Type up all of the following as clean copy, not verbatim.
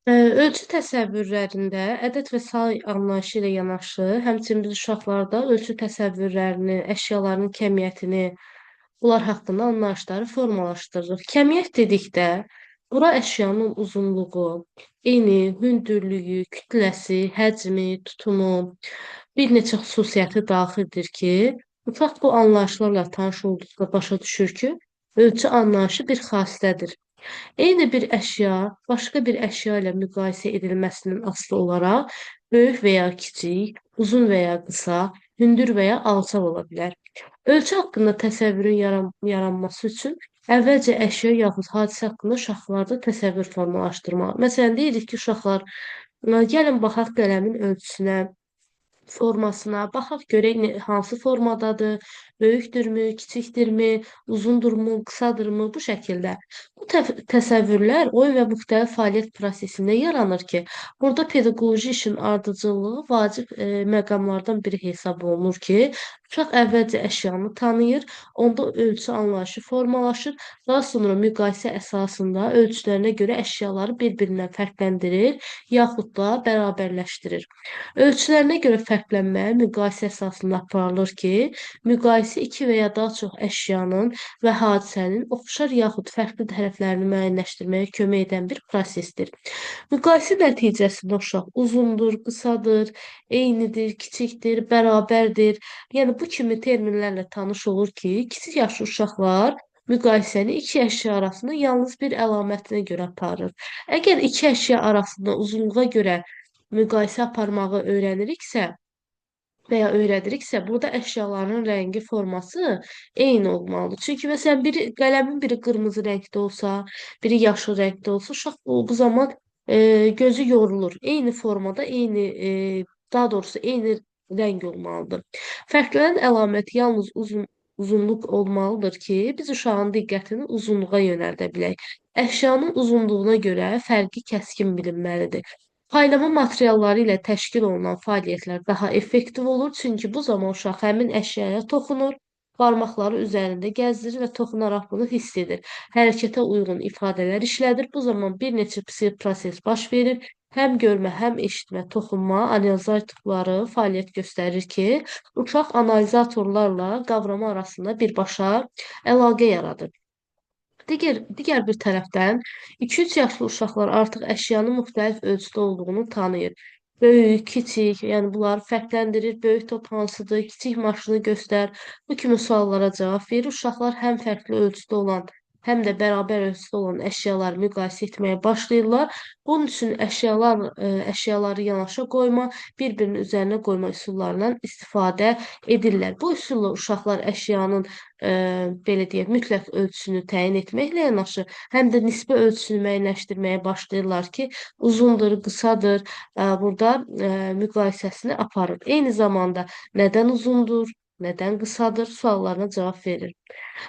Ölçü təsəvvürlərində ədəd və say anlayışı ilə yanaşı, həmçinin biz uşaqlarda ölçü təsəvvürlərini, əşyaların kəmiyyətini, bunlar haqqında anlayışları formalaşdırırıq. Kəmiyyət dedikdə, bura əşyanın uzunluğu, eni, hündürlüyü, kütləsi, həcmi, tutumu, bir neçə xüsusiyyəti daxildir ki, uşaq bu anlayışlarla tanış olduqda başa düşür ki, ölçü anlayışı bir xassədir. Eyni bir əşya başqa bir əşya ilə müqayisə edilməsindən asılı olaraq böyük və ya kiçik, uzun və ya qısa, hündür və ya alçaq ola bilər. Ölçü haqqında təsəvvürün yaranması üçün əvvəlcə əşya yaxud hadisə haqqında uşaqlarda təsəvvür formalaşdırmalı. Məsələn, deyirik ki, uşaqlar, gəlin baxaq qələmin ölçüsünə, formasına baxaq görək hansı formadadır, böyükdürmü, kiçikdirmi, uzundurmu, qısadırmı bu şəkildə. Bu təsəvvürlər oyun və müxtəlif fəaliyyət prosesində yaranır ki, burada pedaqoji işin ardıcıllığı vacib məqamlardan biri hesab olunur ki, uşaq əvvəlcə əşyanı tanıyır, onda ölçü anlayışı formalaşır, daha sonra müqayisə əsasında ölçülərinə görə əşyaları bir-birindən fərqləndirir, yaxud da bərabərləşdirir. Ölçülərinə görə fərqlənmə müqayisə əsasında aparılır ki, müqayisə iki və ya daha çox əşyanın və hadisənin oxşar yaxud fərqli tərəflərini müəyyənləşdirməyə kömək edən bir prosesdir. Müqayisə nəticəsində uşaq uzundur, qısadır, eynidir, kiçikdir, bərabərdir. Yəni bu kimi terminlərlə tanış olur ki, kiçik yaşlı uşaqlar müqayisəni iki əşya arasında yalnız bir əlamətinə görə aparır. Əgər iki əşya arasında uzunluğa görə müqayisə aparmağı öyrəniriksə və ya öyrədiriksə, burada əşyaların rəngi, forması eyni olmalıdır. Çünki məsələn qələmin biri qırmızı rəngdə olsa, biri yaşıl rəngdə olsa, uşaq bu zaman gözü yorulur. Eyni formada, daha doğrusu eyni rəng olmalıdır. Fərqlənən əlamət yalnız uzunluq olmalıdır ki, biz uşağın diqqətini uzunluğa yönəldə bilək. Əşyanın uzunluğuna görə fərqi kəskin bilinməlidir. Paylama materialları ilə təşkil olunan fəaliyyətlər daha effektiv olur, çünki bu zaman uşaq həmin əşyaya toxunur, barmaqları üzərində gəzdirir və toxunaraq bunu hiss edir. Hərəkətə uyğun ifadələr işlədir. Bu zaman bir neçə proses baş verir. Həm görmə, həm eşitmə, toxunma, analizatorları fəaliyyət göstərir ki, uşaq analizatorlarla qavrama arasında birbaşa əlaqə yaradır. Digər bir tərəfdən 2-3 yaşlı uşaqlar artıq əşyanın müxtəlif ölçüdə olduğunu tanıyır. Böyük, kiçik, yəni bunları fərqləndirir. Böyük top hansıdır, kiçik maşını göstər. Bu kimi suallara cavab verir. Uşaqlar həm fərqli ölçüdə olan, həm də bərabər ölçüdə olan əşyaları müqayisə etməyə başlayırlar. Bunun üçün əşyaları yanaşa qoyma, bir-birinin üzərinə qoyma üsullarından istifadə edirlər. Bu üsulla uşaqlar əşyanın belə deyək, mütləq ölçüsünü təyin etməklə yanaşı, həm də nisbə ölçüsünü müəyyənləşdirməyə başlayırlar ki, uzundur, qısadır, burada müqayisəsini aparır. Eyni zamanda nədən uzundur, nədən qısadır suallarına cavab verir.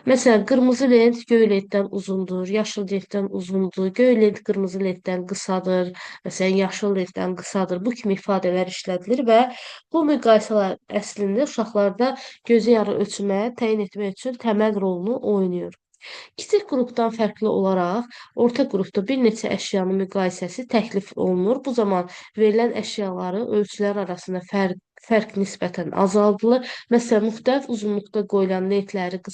Məsələn, qırmızı lent göy lentdən uzundur, yaşıl lentdən uzundur, göy lent qırmızı lentdən qısadır, məsələn, yaşıl lentdən qısadır. Bu kimi ifadələr işlədilir və bu müqayisələr əslində uşaqlarda gözü yarı ölçmə, təyin etmək üçün təməl rolunu oynayır. Kiçik qrupdan fərqli olaraq, orta qrupda bir neçə əşyanın müqayisəsi təklif olunur. Bu zaman verilən əşyaları ölçülər arasında fərq nisbətən azaldılır. Məsələn, müxtəlif uzunluqda qoyulan lentləri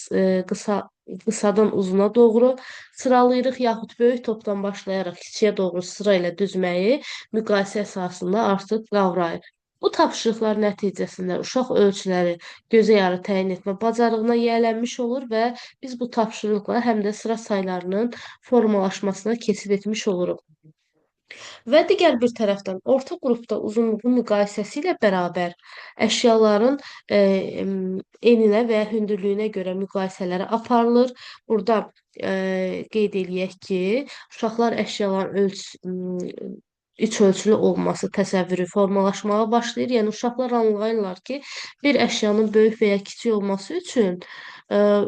qısadan uzuna doğru sıralayırıq, yaxud böyük topdan başlayaraq kiçiyə doğru sıra ilə düzməyi müqayisə əsasında artıq qavrayır. Bu tapşırıqlar nəticəsində uşaq ölçüləri gözə yarı təyin etmə bacarığına yiyələnmiş olur və biz bu tapşırıqla həm də sıra saylarının formalaşmasına keçid etmiş oluruq. Və digər bir tərəfdən orta qrupda uzunluğu müqayisəsi ilə bərabər əşyaların eninə və ya hündürlüyünə görə müqayisələri aparılır. Burada qeyd eləyək ki, uşaqlar əşyaların üç ölçülü olması təsəvvürü formalaşmağa başlayır. Yəni uşaqlar anlayırlar ki, bir əşyanın böyük və ya kiçik olması üçün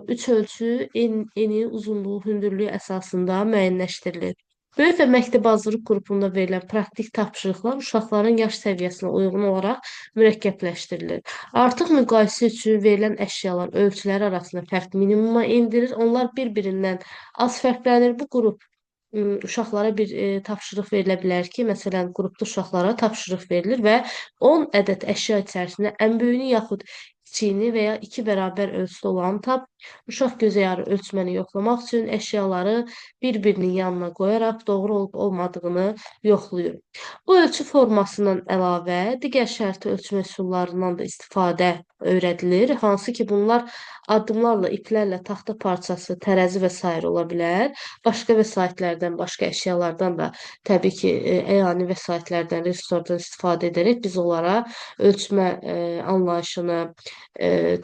üç ölçü eni, uzunluğu, hündürlüyü əsasında müəyyənləşdirilir. Böyük və məktəb hazırlıq qrupunda verilən praktik tapşırıqlar uşaqların yaş səviyyəsinə uyğun olaraq mürəkkəbləşdirilir. Artıq müqayisə üçün verilən əşyalar ölçüləri arasında fərq minimuma endirir. Onlar bir-birindən az fərqlənir. Bu qrup uşaqlara bir tapşırıq verilə bilər ki, məsələn, qrupda uşaqlara tapşırıq verilir və 10 ədəd əşya içərisində ən böyüyünü yaxud kiçiyini və ya 2 bərabər ölçüdə olanı tap. Uşaq gözəyarı ölçməni yoxlamaq üçün əşyaları bir-birinin yanına qoyaraq doğru olub olmadığını yoxlayır. Bu ölçü formasından əlavə digər şərti ölçmə üsullarından da istifadə öyrədilir, hansı ki, bunlar addımlarla, iplərlə, taxta parçası, tərəzi və sair ola bilər. Başqa vəsaitlərdən, başqa əşyalardan da təbii ki, əyani vəsaitlərdən, resurslardan istifadə edərək biz onlara ölçmə anlayışını,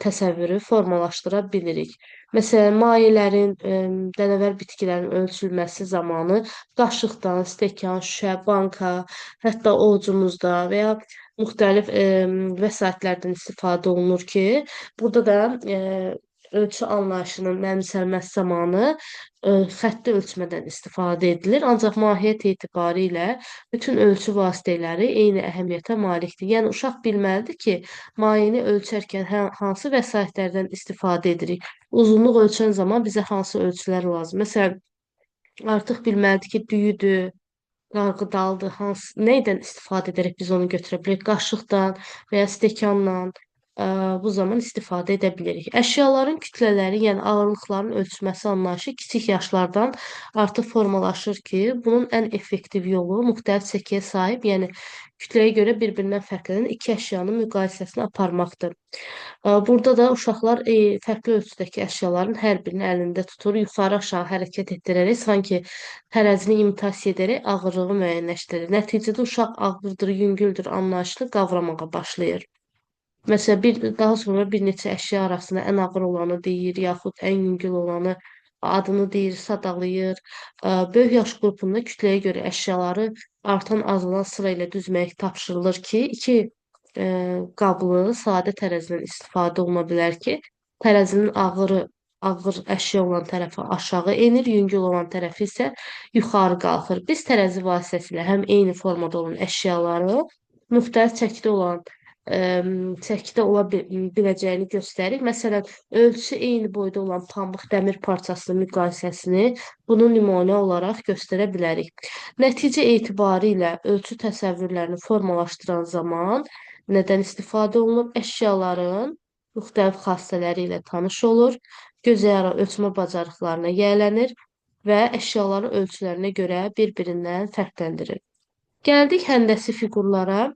təsəvvürü formalaşdıra bilirik. Məsələn, mayələrin, dənəvər bitkilərin ölçülməsi zamanı qaşıqdan, stəkan, şüşə, banka, hətta ovucumuzda və ya müxtəlif vəsaitlərdən istifadə olunur ki, burada da ölçü anlayışının mənimsənməsi zamanı xətti ölçmədən istifadə edilir. Ancaq mahiyyət etibarilə bütün ölçü vasitələri eyni əhəmiyyətə malikdir. Yəni uşaq bilməlidir ki, mayeni ölçərkən hansı vəsaitlərdən istifadə edirik. Uzunluq ölçən zaman bizə hansı ölçülər lazım. Məsələn, artıq bilməlidir ki, düyüdür, qarğıdaldır, neydən istifadə edərək biz onu götürə bilərik? Qaşıqdan və ya stəkandan bu zaman istifadə edə bilirik. Əşyaların kütlələri, yəni ağırlıqların ölçülməsi anlayışı kiçik yaşlardan artıq formalaşır ki, bunun ən effektiv yolu müxtəlif çəkiyə sahib, yəni kütləyə görə bir-birindən fərqlənən iki əşyanın müqayisəsini aparmaqdır. Burada da uşaqlar fərqli ölçüdəki əşyaların hər birini əlində tutur, yuxarı-aşağı hərəkət etdirərək, sanki tərəzini imitasiya edərək ağırlığı müəyyənləşdirir. Nəticədə uşaq ağırdır, yüngüldür anlayışını qavramağa başlayır. Məsələn, daha sonra bir neçə əşya arasında ən ağır olanı deyir, yaxud ən yüngül olanı adını deyir, sadalayır. Böyük yaş qrupunda kütləyə görə əşyaları artan azalan sıra ilə düzmək tapşırılır ki, iki qablı sadə tərəzidən istifadə oluna bilər ki, tərəzinin ağır əşya olan tərəfi aşağı enir, yüngül olan tərəfi isə yuxarı qalxır. Biz tərəzi vasitəsilə həm eyni formada olan əşyaları müxtəlif çəkidə ola biləcəyini göstərir. Məsələn, ölçüsü eyni boyda olan pambıq dəmir parçasının müqayisəsini bunu nümunə olaraq göstərə bilərik. Nəticə etibarilə ölçü təsəvvürlərini formalaşdıran zaman nədən istifadə olunur? Əşyaların müxtəlif xassələri ilə tanış olur, gözəyara ölçmə bacarıqlarına yiyələnir və əşyaların ölçülərinə görə bir-birindən fərqləndirir. Gəldik həndəsi fiqurlara.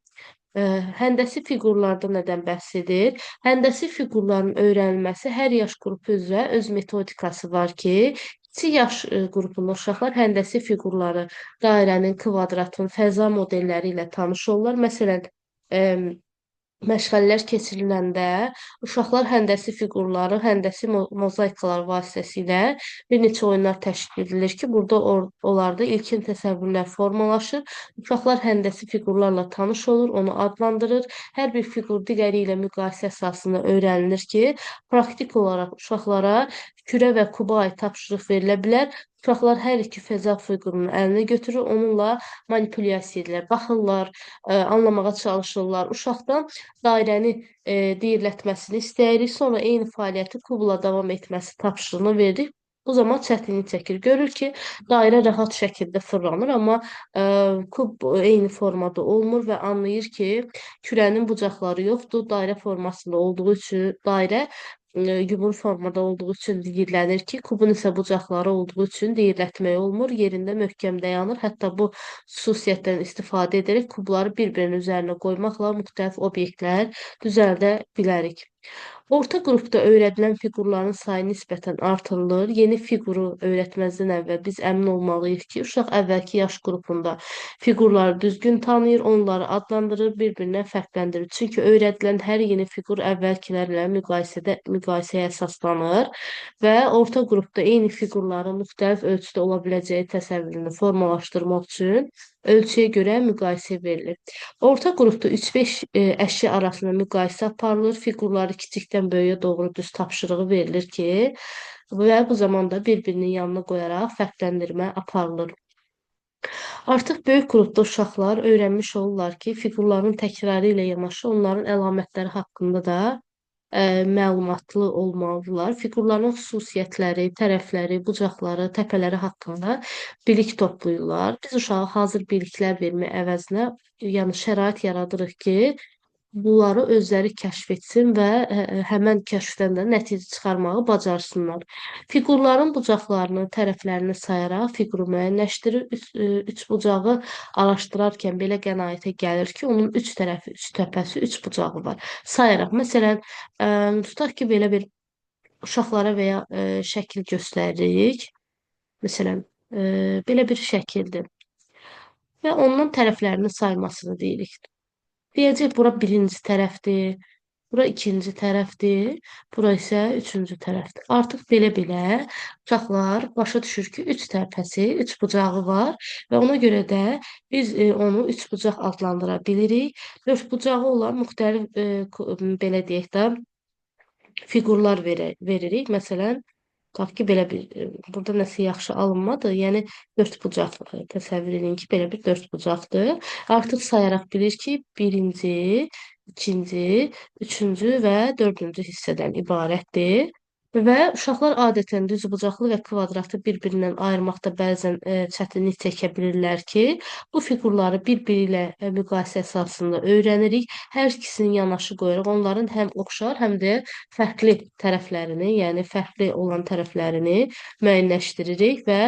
Həndəsi fiqurlarda nədən bəhs edir? Həndəsi fiqurların öyrənilməsi hər yaş qrupu üzrə öz metodikası var ki, kiçik yaş qrupunda uşaqlar həndəsi fiqurları, dairənin, kvadratın, fəza modelləri ilə tanış olurlar. Məsələn, məşğələlər keçiriləndə uşaqlar həndəsi fiqurları, həndəsi mozaikalar vasitəsilə bir neçə oyunlar təşkil edilir ki, burada onlarda ilkin təsəvvürlər formalaşır. Uşaqlar həndəsi fiqurlarla tanış olur, onu adlandırır. Hər bir fiqur digəri ilə müqayisə əsasında öyrənilir ki, praktik olaraq uşaqlara kürə və kuba aid tapşırıq verilə bilər. Uşaqlar hər iki fəza fiqurunu əlinə götürür, onunla manipulyasiya edirlər, baxırlar, anlamağa çalışırlar. Uşaqdan dairəni deyirlətməsini istəyirik, sonra eyni fəaliyyəti kubla davam etməsi tapşırığını veririk. Bu zaman çətinlik çəkir. Görür ki, dairə rahat şəkildə fırlanır, amma kub eyni formada olmur və anlayır ki, kürənin bucaqları yoxdur, dairə formasında olduğu üçün dairə yumru formada olduğu üçün deyirlənir ki, kubun isə bucaqları olduğu üçün deyirlətmək olmur, yerində möhkəm dayanır. Hətta bu xüsusiyyətdən istifadə edərək kubları bir-birinin üzərinə qoymaqla müxtəlif obyektlər düzəldə bilərik. Orta qrupda öyrədilən fiqurların sayı nisbətən artırılır. Yeni fiquru öyrətməzdən əvvəl biz əmin olmalıyıq ki, uşaq əvvəlki yaş qrupunda fiqurları düzgün tanıyır, onları adlandırır, bir-birindən fərqləndirir. Çünki öyrədilən hər yeni fiqur əvvəlkilərlə müqayisəyə əsaslanır və orta qrupda eyni fiqurların müxtəlif ölçüdə ola biləcəyi təsəvvürünü formalaşdırmaq üçün ölçüyə görə müqayisə verilir. Orta qrupda 3-5 əşya arasında müqayisə aparılır, fiqurları kiçikdən böyüyə doğru düz tapşırığı verilir ki, və bu zamanda bir-birinin yanına qoyaraq fərqləndirmə aparılır. Artıq böyük qrupda uşaqlar öyrənmiş olurlar ki, fiqurların təkrarı ilə yanaşı onların əlamətləri haqqında da məlumatlı olmalıdırlar. Fiqurların xüsusiyyətləri, tərəfləri, bucaqları, təpələri haqqında bilik toplayırlar. Biz uşağa hazır biliklər vermək əvəzinə, yəni şərait yaradırıq ki, bunları özləri kəşf etsin və həmən kəşfdən də nəticə çıxarmağı bacarsınlar. Fiqurların bucaqlarını, tərəflərini sayaraq fiquru müəyyənləşdirir. Üç bucağı araşdırarkən belə qənaətə gəlir ki, onun üç tərəfi, üç təpəsi, üç bucağı var. Sayaraq, məsələn, tutaq ki, belə bir uşaqlara və ya şəkil göstəririk. Məsələn, belə bir şəkildir və ondan tərəflərini saymasını deyirik. Deyəcək, bura birinci tərəfdir, bura ikinci tərəfdir, bura isə üçüncü tərəfdir. Artıq belə-belə uşaqlar başa düşür ki, üç tərəfəsi, üç bucağı var və ona görə də biz onu üç bucaq adlandıra bilirik. Dörd bucağı olan müxtəlif, belə deyək də, fiqurlar veririk. Məsələn, tutaq ki, belə bir, burada nəsə yaxşı alınmadı. Yəni, dörd bucaq təsəvvür edin ki, belə bir dörd bucaqdır. Artıq sayaraq bilir ki, birinci, ikinci, üçüncü və dördüncü hissədən ibarətdir. Və uşaqlar adətən düzbucaqlı və kvadratı bir-birindən ayırmaqda bəzən çətinlik çəkə bilirlər ki, bu fiqurları bir-biri ilə müqayisə əsasında öyrənirik. Hər ikisini yanaşı qoyuruq. Onların həm oxşar, həm də fərqli tərəflərini, yəni fərqli olan tərəflərini müəyyənləşdiririk və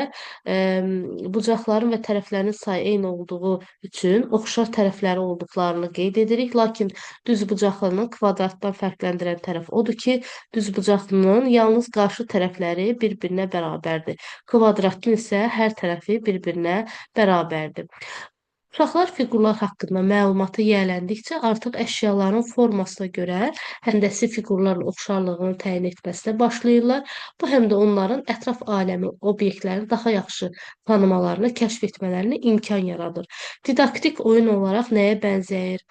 bucaqların və tərəflərin sayı eyni olduğu üçün oxşar tərəfləri olduqlarını qeyd edirik. Lakin düzbucaqlının kvadratdan fərqləndirən tərəf odur ki, düzbucaqlının yalnız qarşı tərəfləri bir-birinə bərabərdir. Kvadratın isə hər tərəfi bir-birinə bərabərdir. Uşaqlar fiqurlar haqqında məlumatı yiyələndikcə artıq əşyaların formasına görə həndəsi fiqurlarla oxşarlığını təyin etməsinə başlayırlar. Bu həm də onların ətraf aləmi, obyektləri daha yaxşı tanımalarını, kəşf etmələrinə imkan yaradır. Didaktik oyun olaraq nəyə bənzəyir?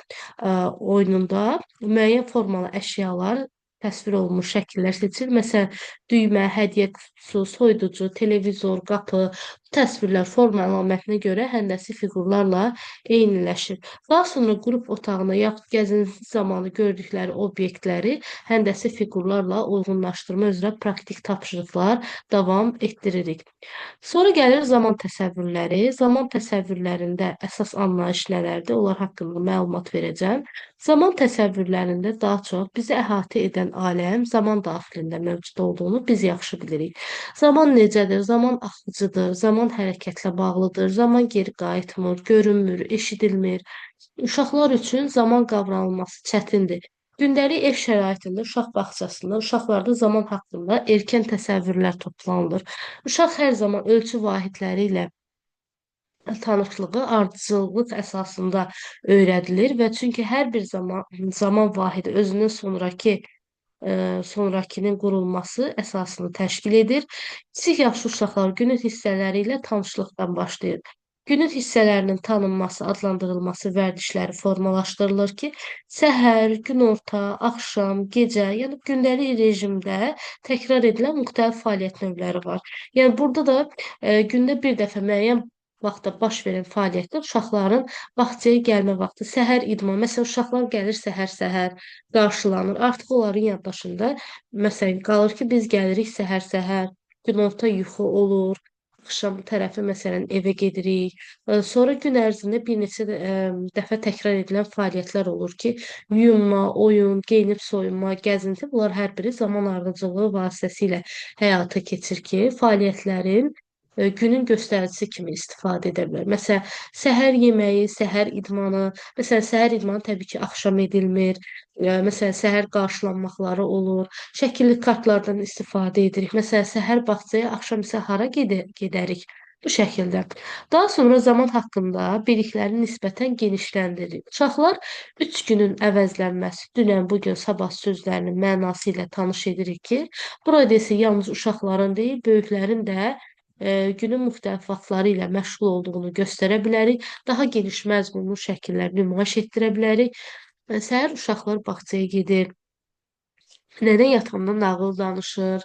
Oyununda müəyyən formalı əşyalar təsvir olunmuş şəkillər seçilir. Məsələn, düymə, hədiyyə qutusu, soyuducu, televizor, qapı. Bu təsvirlər forma əlamətinə görə həndəsi fiqurlarla eyniləşir. Daha sonra qrup otağına yaxud gəzinti zamanı gördükləri obyektləri həndəsi fiqurlarla uyğunlaşdırma üzrə praktik tapşırıqlar davam etdiririk. Sonra gəlir zaman təsəvvürləri. Zaman təsəvvürlərində əsas anlayış nələrdir? Onlar haqqında məlumat verəcəm. Zaman təsəvvürlərində daha çox bizi əhatə edən aləm zaman daxilində mövcud olduğunu biz yaxşı bilirik. Zaman necədir? Zaman axıcıdır, zaman hərəkətlə bağlıdır, zaman geri qayıtmır, görünmür, eşidilmir. Uşaqlar üçün zaman qavranılması çətindir. Gündəlik ev şəraitində, uşaq bağçasında uşaqlarda zaman haqqında erkən təsəvvürlər toplanılır. Uşaq hər zaman ölçü vahidləri ilə tanışlığı ardıcıllıq əsasında öyrədilir və çünki hər bir zaman vahidi özündən sonrakının qurulması əsasını təşkil edir. Kiçik yaşlı uşaqlar günün hissələri ilə tanışlıqdan başlayır. Günün hissələrinin tanınması, adlandırılması vərdişləri formalaşdırılır ki, səhər, günorta, axşam, gecə, yəni gündəlik rejimdə təkrar edilən müxtəlif fəaliyyət növləri var. Yəni burada da gündə bir dəfə müəyyən vaxtda baş verən fəaliyyətlər uşaqların bağçaya gəlmə vaxtı, səhər idman. Məsələn, uşaqlar gəlir səhər-səhər qarşılanır. Artıq onların yaddaşında məsələn qalır ki, biz gəlirik səhər-səhər, günorta yuxu olur, axşam tərəfi məsələn evə gedirik. Sonra gün ərzində bir neçə dəfə təkrar edilən fəaliyyətlər olur ki, yuyunma, oyun, geyinib soyunma, gəzinti, bunlar hər biri zaman ardıcıllığı vasitəsilə həyata keçir ki, fəaliyyətlərin günün göstəricisi kimi istifadə edə bilər. Məsələn, səhər yeməyi, səhər idmanı, məsələn, səhər idmanı təbii ki, axşam edilmir. Məsələn, səhər qarşılanmaqları olur. Şəkilli kartlardan istifadə edirik. Məsələn, səhər bağçaya, axşam isə hara gedərik? Bu şəkildə. Daha sonra zaman haqqında bilikləri nisbətən genişləndiririk. Uşaqlar 3 günün əvəzlənməsi, dünən, bugün, sabah sözlərinin mənası ilə tanış edirik ki, burada isə yalnız uşaqların deyil, böyüklərin də günün müxtəlif vaxtları ilə məşğul olduğunu göstərə bilərik. Daha geniş məzmunlu şəkillər nümayiş etdirə bilərik. Səhər uşaqlar bağçaya gedir, nənə yatanda nağıl danışır,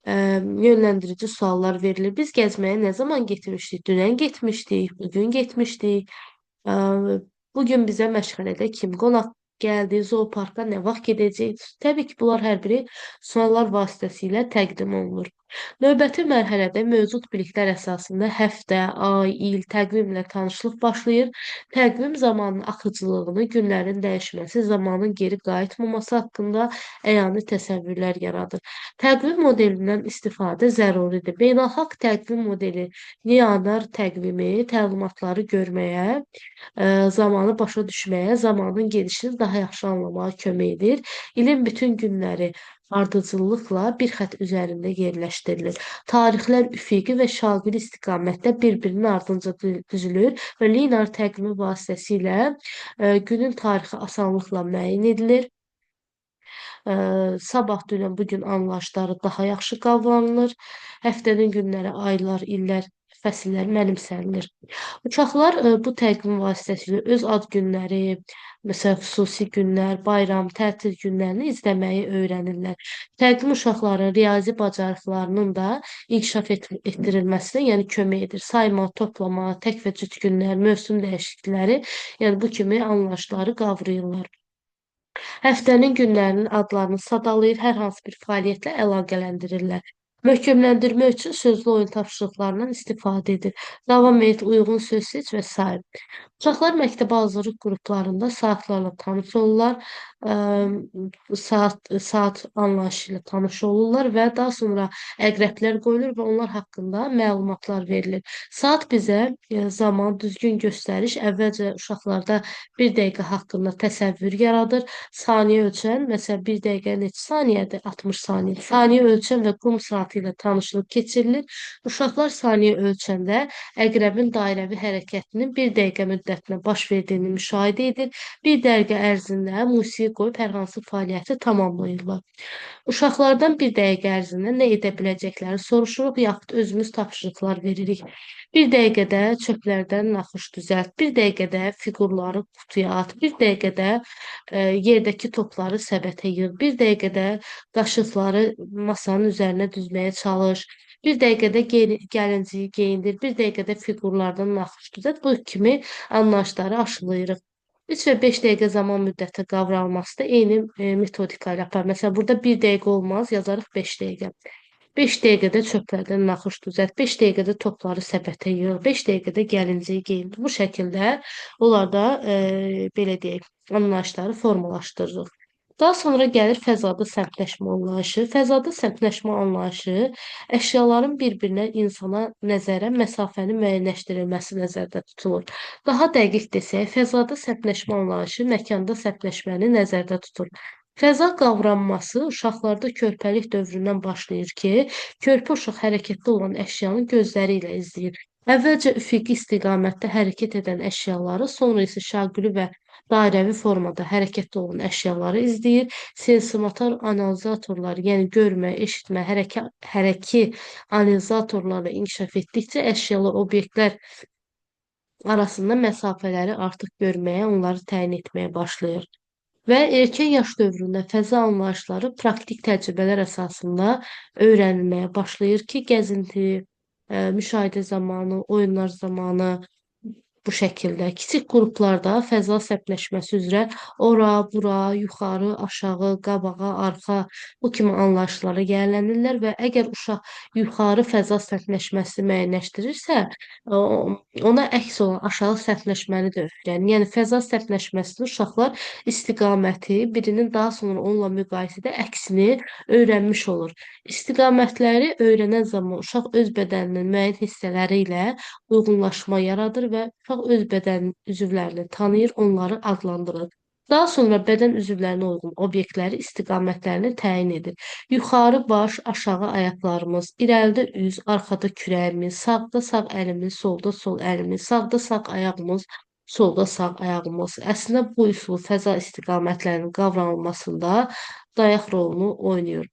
yönləndirici suallar verilir. Biz gəzməyə nə zaman getmişdik? Dünən getmişdik, bugün getmişdik. Bugün bizə məşğələdə kim qonaq gəldi, zooparka nə vaxt gedəcək? Təbii ki, bunlar hər biri suallar vasitəsilə təqdim olunur. Növbəti mərhələdə mövcud biliklər əsasında həftə, ay, il, təqvimlə tanışlıq başlayır. Təqvim zamanın axıcılığını, günlərin dəyişməsi, zamanın geri qayıtmaması haqqında əyani təsəvvürlər yaradır. Təqvim modelindən istifadə zəruridir. Beynəlxalq təqvim modeli linear təqvimi təlimatları görməyə, zamanı başa düşməyə, zamanın gedişini daha yaxşı anlamağa kömək edir. İlin bütün günləri ardıcıllıqla bir xətt üzərində yerləşdirilir. Tarixlər üfüqi və şaquli istiqamətdə bir-birinin ardınca düzülür və linear təqvimi vasitəsilə günün tarixi asanlıqla müəyyən edilir. Sabah, dünən, bu gün anlayışları daha yaxşı qavranılır. Həftənin günləri, aylar, illər, fəsillər mənimsənilir. Uşaqlar bu təqvim vasitəsilə öz ad günləri, məsələn, xüsusi günlər, bayram, tətil günlərini izləməyi öyrənirlər. Təqvim uşaqların riyazi bacarıqlarının da inkişaf etdirilməsinə, yəni kömək edir. Sayma, toplama, tək və cüt günlər, mövsüm dəyişiklikləri, yəni bu kimi anlayışları qavrayırlar. Həftənin günlərinin adlarını sadalayır, hər hansı bir fəaliyyətlə əlaqələndirirlər. Möhkəmləndirmə üçün sözlü oyun tapşırıqlarından istifadə edir. Davam et, uyğun söz seç və s. Uşaqlar məktəbə hazırlıq qruplarında saatlarla tanış olurlar, saat anlayışı ilə tanış olurlar və daha sonra əqrəblər qoyulur və onlar haqqında məlumatlar verilir. Saat bizə zaman, düzgün göstəriş, əvvəlcə uşaqlarda 1 dəqiqə haqqında təsəvvür yaradır. Saniyə ölçən, məsələn, 1 dəqiqə neçə saniyədir? 60 saniyə. Saniyə ölçən və qum saatı ilə tanışlıq keçirilir. Uşaqlar saniyə ölçəndə əqrəbin dairəvi hərəkətinin 1 dəqiqə müddətinə baş verdiyini müşahidə edir. 1 dəqiqə ərzində musiqi qoyub hər hansı fəaliyyəti tamamlayırlar. Uşaqlardan 1 dəqiqə ərzində nə edə biləcəkləri soruşuruq, yaxud özümüz tapşırıqlar veririk. 1 dəqiqədə çöplərdən naxış düzəlt, 1 dəqiqədə fiqurları qutuya at, 1 dəqiqədə yerdəki topları səbətə yığ, 1 dəqiqədə qaşıqları masanın üzərinə düzməyə çalış, 1 dəqiqədə gəlinciyi geyindir, 1 dəqiqədə fiqurlardan naxış düzəlt. Bu kimi anlayışları aşılayırıq. 3 və 5 dəqiqə zaman müddəti qavranması da eyni metodika ilə aparılır. Məsələn, burada 1 dəqiqə olmaz, yazarıq 5 dəqiqə. 5 dəqiqədə çöplərdən naxış düzəlt, 5 dəqiqədə topları səbətə yığ, 5 dəqiqədə gəlinciyi geyin. Bu şəkildə onlarda belə deyək, anlayışları formalaşdırırıq. Daha sonra gəlir fəzada səmtləşmə anlayışı. Fəzada səmtləşmə anlayışı əşyaların bir-birinə, insana nəzərən məsafənin müəyyənləşdirilməsi nəzərdə tutulur. Daha dəqiq desək, fəzada səmtləşmə anlayışı məkanda səmtləşməni nəzərdə tutur. Fəza qavranması uşaqlarda körpəlik dövründən başlayır ki, körpə uşaq hərəkətdə olan əşyanı gözləri ilə izləyir. Əvvəlcə üfüqi istiqamətdə hərəkət edən əşyaları, sonra isə şaquli və dairəvi formada hərəkətdə olan əşyaları izləyir. Sensomotor analizatorlar, yəni görmə, eşitmə, hərəki analizatorlarla inkişaf etdikcə əşyalı obyektlər arasında məsafələri artıq görməyə, onları təyin etməyə başlayır. Və erkən yaş dövründə fəza anlayışları praktik təcrübələr əsasında öyrənilməyə başlayır ki, gəzinti, müşahidə zamanı, oyunlar zamanı bu şəkildə kiçik qruplarda fəza səpləşməsi üzrə ora, bura, yuxarı, aşağı, qabağa, arxa bu kimi anlayışlara yiyələnirlər və əgər uşaq yuxarı fəza səpləşməsi müəyyənləşdirirsə, ona əks olan aşağı səpləşməni də öyrənir. Yəni fəza səpləşməsini uşaqlar istiqaməti birinin daha sonra onunla müqayisədə əksini öyrənmiş olur. İstiqamətləri öyrənən zaman uşaq öz bədəninin müəyyən hissələri ilə uyğunlaşma yaradır və uşaq öz bədən üzvlərini tanıyır, onları adlandırır. Daha sonra bədən üzvlərinə uyğun obyektləri istiqamətlərini təyin edir. Yuxarı baş, aşağı ayaqlarımız, irəlidə üz, arxada kürəyimiz, sağda sağ əlimiz, solda sol əlimiz, sağda sağ ayağımız, solda sağ ayağımız. Əslində bu üsul fəza istiqamətlərinin qavranılmasında dayaq rolunu oynayır.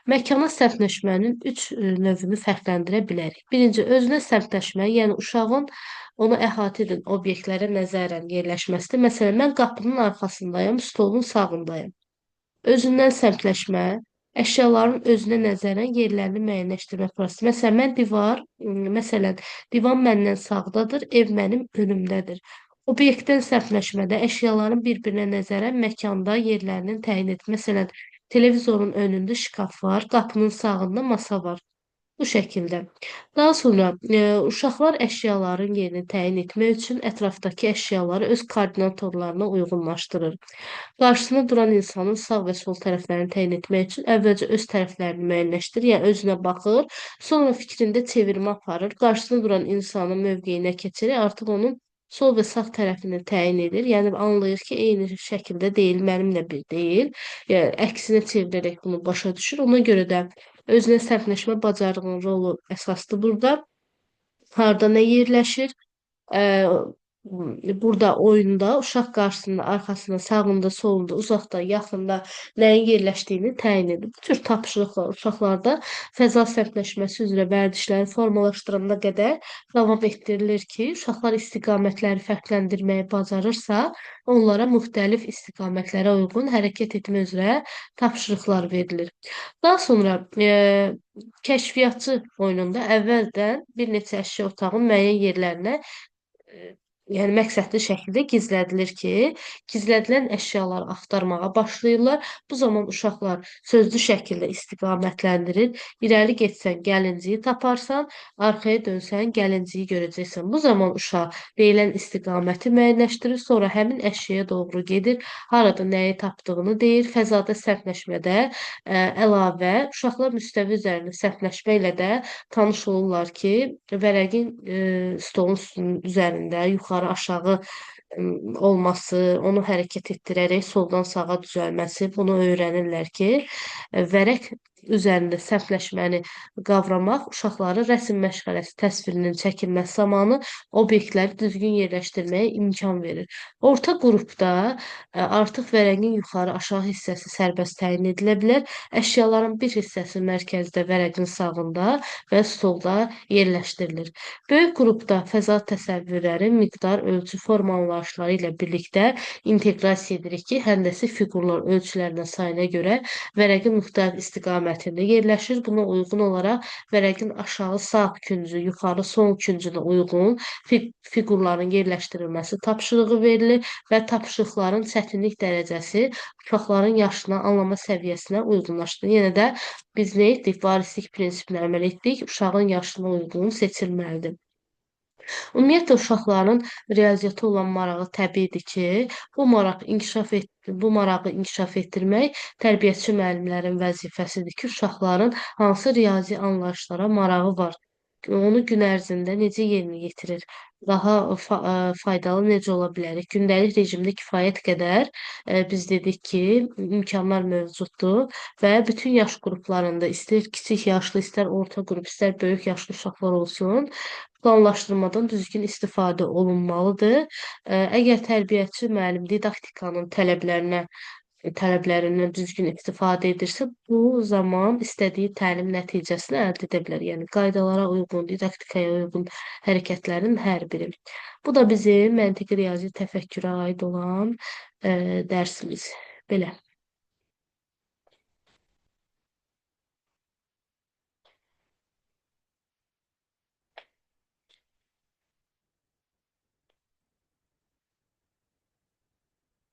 Məkana səmtləşmənin 3 növünü fərqləndirə bilərik. Birinci, özünə səmtləşmə, yəni uşağın onu əhatə edən obyektlərə nəzərən yerləşməsidir. Məsələn, mən qapının arxasındayam, stolun sağındayam. Özündən səmtləşmə, əşyaların özünə nəzərən yerlərini müəyyənləşdirmə prosesi. Məsələn, divan məndən sağdadır, ev mənim önümdədir. Obyektin sərtləşmədə əşyaların bir-birinə nəzərən məkanda yerlərinin təyin et. Məsələn, televizorun önündə şkaf var, qapının sağında masa var. Bu şəkildə. Daha sonra uşaqlar əşyaların yerini təyin etmək üçün ətrafdakı əşyaları öz koordinatorlarına uyğunlaşdırır. Qarşısında duran insanın sağ və sol tərəflərini təyin etmək üçün əvvəlcə öz tərəflərini müəyyənləşdirir, yəni özünə baxır, sonra fikrində çevirmə aparır, qarşısında duran insanın mövqeyinə keçirək, artıq onun sol və sağ tərəfini təyin edir. Yəni anlayır ki, eyni şəkildə deyil, mənimlə bir deyil. Yəni əksinə çevirərək bunu başa düşür. Ona görə də özünə sərtləşmə bacarığının rolu əsasdır burada. Harda nə yerləşir? Eee, burada oyunda uşaq qarşısında, arxasında, sağında, solunda, uzaqda, yaxında nəyin yerləşdiyini təyin edir. Bu tür tapşırıqlar uşaqlarda fəza sərtləşməsi üzrə vərdişləri formalaşdırana qədər davam etdirilir ki, uşaqlar istiqamətləri fərqləndirməyi bacarırsa, onlara müxtəlif istiqamətlərə uyğun hərəkət etmə üzrə tapşırıqlar verilir. Daha sonra kəşfiyyatçı oyununda əvvəldən bir neçə əşya otağın müəyyən yerlərinə Eee, yəni məqsədli şəkildə gizlədilir ki, gizlədilən əşyaları axtarmağa başlayırlar. Bu zaman uşaqlar sözlü şəkildə istiqamətləndirir. İrəli getsən gəlinciyi taparsan, arxaya dönsən gəlinciyi görəcəksən. Bu zaman uşaq deyilən istiqaməti müəyyənləşdirir, sonra həmin əşyaya doğru gedir, harada nəyi tapdığını deyir. Fəzada sərtləşmədə əlavə uşaqlar müstəvi üzərində sərtləşmə ilə də tanış olurlar ki, vərəqin stolun üzərində yuxarı aşağı olması, onu hərəkət etdirərək soldan sağa düzəlməsi, bunu öyrənirlər ki, vərəq üzərində sərtləşməni qavramaq uşaqların rəsm məşğələsi təsvirinin çəkilməsi zamanı obyektləri düzgün yerləşdirməyə imkan verir. Orta qrupda artıq vərəqin yuxarı aşağı hissəsi sərbəst təyin edilə bilər. Əşyaların bir hissəsi mərkəzdə vərəqin sağında və stolda yerləşdirilir. Böyük qrupda fəza təsəvvürləri miqdar, ölçü, forma anlayışları ilə birlikdə inteqrasiya edirik ki, həndəsi fiqurlar ölçülərinə sayına görə vərəqin müxtəlif istiqamətində yerləşir. Buna uyğun olaraq vərəqin aşağı sağ küncü, yuxarı sol küncünə uyğun fiqurların yerləşdirilməsi tapşırığı verilir və tapşırıqların çətinlik dərəcəsi uşaqların yaşına, anlama səviyyəsinə uyğunlaşdırılır. Yenə də biz nə etdik? Varislik prinsipinə əməl etdik. Uşağın yaşına uyğun seçilməlidir. Ümumiyyətlə uşaqların riyaziyyata olan marağı təbiidir ki, bu marağı inkişaf etdirmək tərbiyəçi müəllimlərin vəzifəsidir ki, uşaqların hansı riyazi anlayışlara marağı var, onu gün ərzində necə yerinə yetirir, daha faydalı necə ola bilərik. Gündəlik rejimdə kifayət qədər biz dedik ki, imkanlar mövcuddur və bütün yaş qruplarında istər kiçik yaşlı, istər orta qrup, istər böyük yaşlı uşaqlar olsun, planlaşdırmadan düzgün istifadə olunmalıdır. Əgər tərbiyəçi müəllim didaktikanın tələblərindən düzgün istifadə edirsə, bu zaman istədiyi təlim nəticəsini əldə edə bilər. Yəni qaydalara uyğun, didaktikaya uyğun hərəkətlərin hər biri. Bu da bizim məntiqi riyazi təfəkkürə aid olan dərsimiz. Belə.